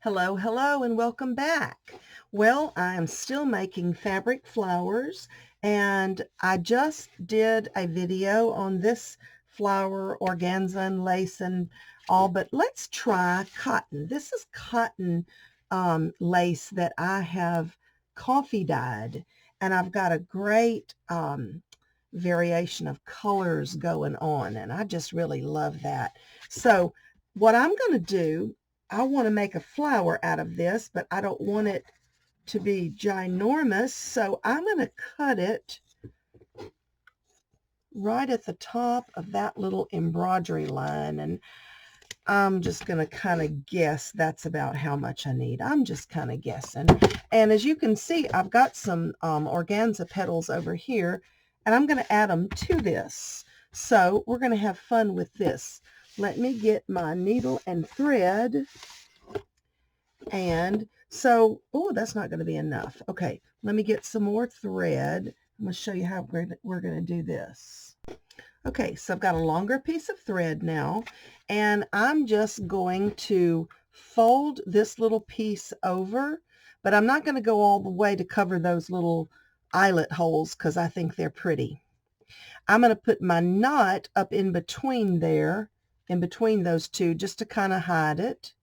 Hello, hello, and welcome back. Well, I am still making fabric flowers, and I just did a video on this flower, organza and lace and all, but let's try cotton. This is cotton lace that I have coffee dyed, and I've got a great variation of colors going on, and I just really love that. So what I'm going to do, I want to make a flower out of this, but I don't want it to be ginormous, so I'm going to cut it right at the top of that little embroidery line, and I'm just going to kind of guess that's about how much I need. I'm just kind of guessing. And as you can see, I've got some organza petals over here, and I'm going to add them to this. So we're going to have fun with this. Let me get my needle and thread. And so, oh, that's not going to be enough. Okay, let me get some more thread. I'm going to show you how we're going to do this. Okay, so I've got a longer piece of thread now, and I'm just going to fold this little piece over, but I'm not going to go all the way to cover those little eyelet holes because I think they're pretty. I'm going to put my knot up in between there, in between those two, just to kind of hide it.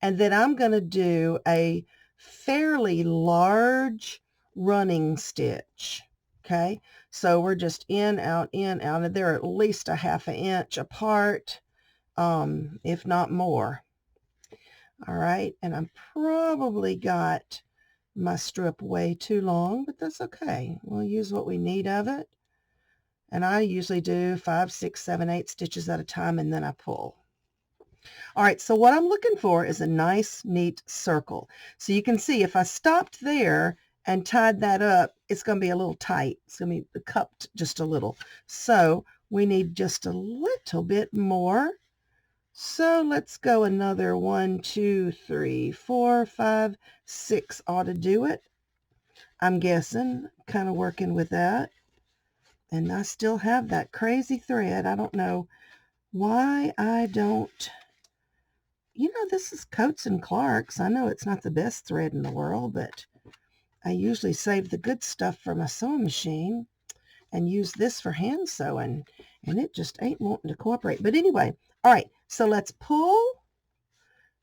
And then I'm going to do a fairly large running stitch. Okay, so we're just in, out, and they're at least a ½ inch apart, if not more. All right, and I'm probably got my strip way too long, but that's okay. We'll use what we need of it. And I usually do 5, 6, 7, 8 stitches at a time, and then I pull. All right, so what I'm looking for is a nice, neat circle. So you can see if I stopped there and tied that up, it's going to be a little tight. It's going to be cupped just a little. So we need just a little bit more. So let's go another 1, 2, 3, 4, 5, 6 ought to do it. I'm guessing, kind of working with that. And I still have that crazy thread. I don't know why I don't... You know, this is Coats and Clark's. I know it's not the best thread in the world, but I usually save the good stuff for my sewing machine and use this for hand sewing, and it just ain't wanting to cooperate. But anyway, all right, so let's pull.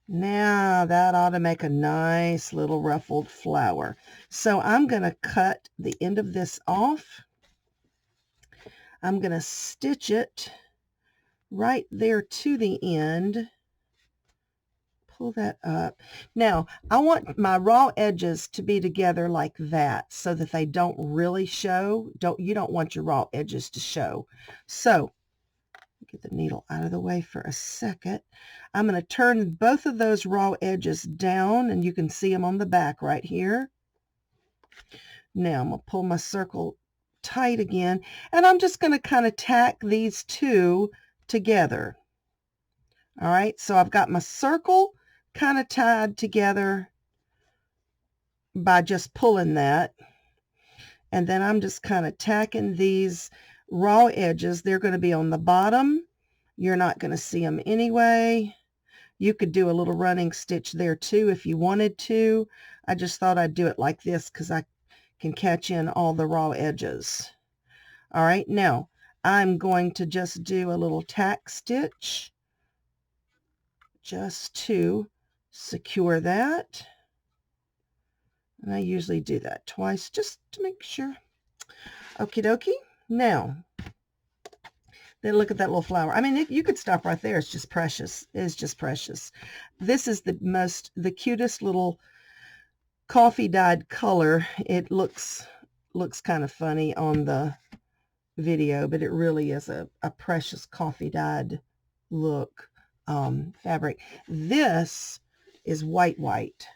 Now that ought to make a nice little ruffled flower. So I'm going to cut the end of this off. I'm going to stitch it right there to the end. Pull that up. Now, I want my raw edges to be together like that so that they don't really show. You don't want your raw edges to show. So, get the needle out of the way for a second. I'm going to turn both of those raw edges down, and you can see them on the back right here. Now, I'm going to pull my circle tight again, and I'm just going to kind of tack these two together. All right, so I've got my circle kind of tied together by just pulling that, and then I'm just kind of tacking these raw edges. They're going to be on the bottom. You're not going to see them anyway. You could do a little running stitch there too if you wanted to. I just thought I'd do it like this because I can catch in all the raw edges. All right, now I'm going to just do a little tack stitch just to secure that. And I usually do that twice just to make sure. Okie dokie. Now, then look at that little flower. I mean, you could stop right there. It's just precious. It's just precious. This is the cutest little coffee dyed color. It looks kind of funny on the video, but it really is a precious coffee dyed look fabric. This is white.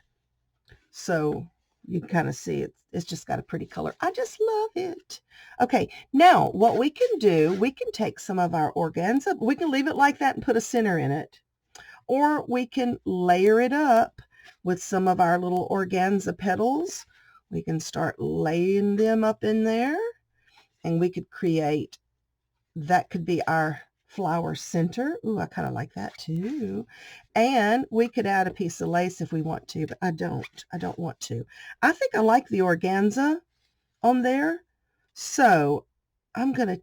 So you can kind of see it's just got a pretty color. I just love it. Okay, now what we can do, we can take some of our organza, we can leave it like that and put a center in it, or we can layer it up with some of our little organza petals. We can start laying them up in there, and we could create, that could be our flower center. Ooh, I kind of like that too. And we could add a piece of lace if we want to, but I don't want to. I think I like the organza on there. So I'm going to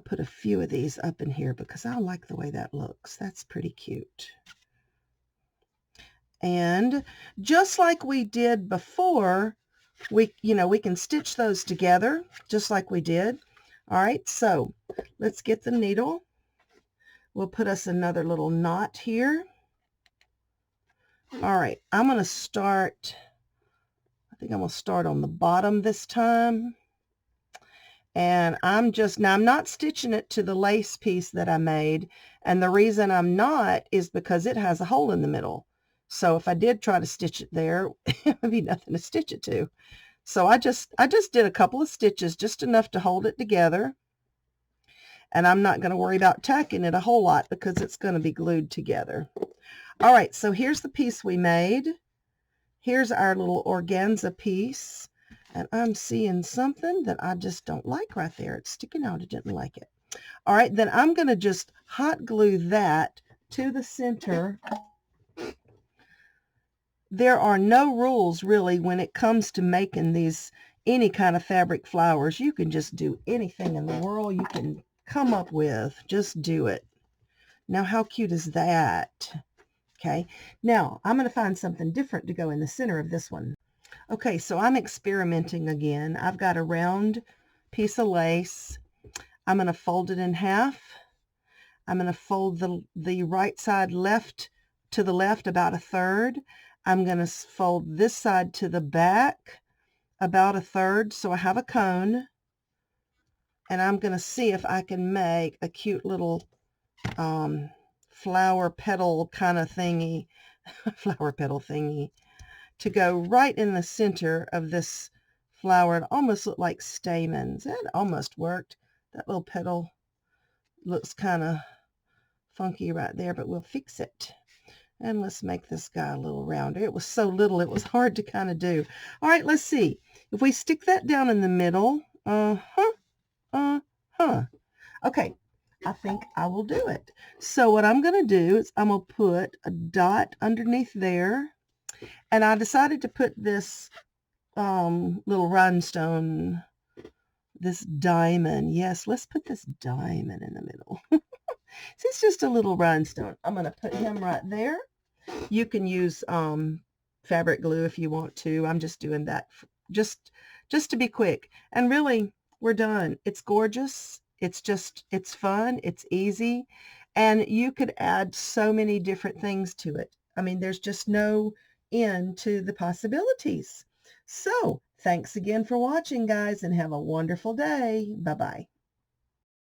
put a few of these up in here because I like the way that looks. That's pretty cute. And just like we did before, we can stitch those together just like we did. All right, so let's get the needle. We'll put us another little knot here. All right, I think I'm going to start on the bottom this time. And I'm not stitching it to the lace piece that I made. And the reason I'm not is because it has a hole in the middle. So if I did try to stitch it there, it would be nothing to stitch it to. So I just did a couple of stitches, just enough to hold it together. And I'm not going to worry about tacking it a whole lot because it's going to be glued together. All right, so here's the piece we made. Here's our little organza piece. And I'm seeing something that I just don't like right there. It's sticking out. I didn't like it. All right, then I'm going to just hot glue that to the center. There are no rules really when it comes to making any kind of fabric flowers. You can just do anything in the world you can come up with. Just do it. Now, how cute is that? Okay, now I'm going to find something different to go in the center of this one. Okay, so I'm experimenting again. I've got a round piece of lace. I'm going to fold it in half. I'm going to fold the right side left to the left about a third. I'm going to fold this side to the back about a third, so I have a cone. And I'm going to see if I can make a cute little flower petal kind of thingy, flower petal thingy, to go right in the center of this flower. It almost looked like stamens. That almost worked. That little petal looks kind of funky right there, but we'll fix it. And let's make this guy a little rounder. It was so little, it was hard to kind of do. All right, let's see. If we stick that down in the middle, okay, I think I will do it. So what I'm going to do is I'm going to put a dot underneath there. And I decided to put this little rhinestone, this diamond. Yes, let's put this diamond in the middle. It's just a little rhinestone. I'm going to put him right there. You can use fabric glue if you want to. I'm just doing that just to be quick. And really, we're done. It's gorgeous. It's fun. It's easy. And you could add so many different things to it. I mean, there's just no end to the possibilities. So, thanks again for watching, guys, and have a wonderful day. Bye-bye.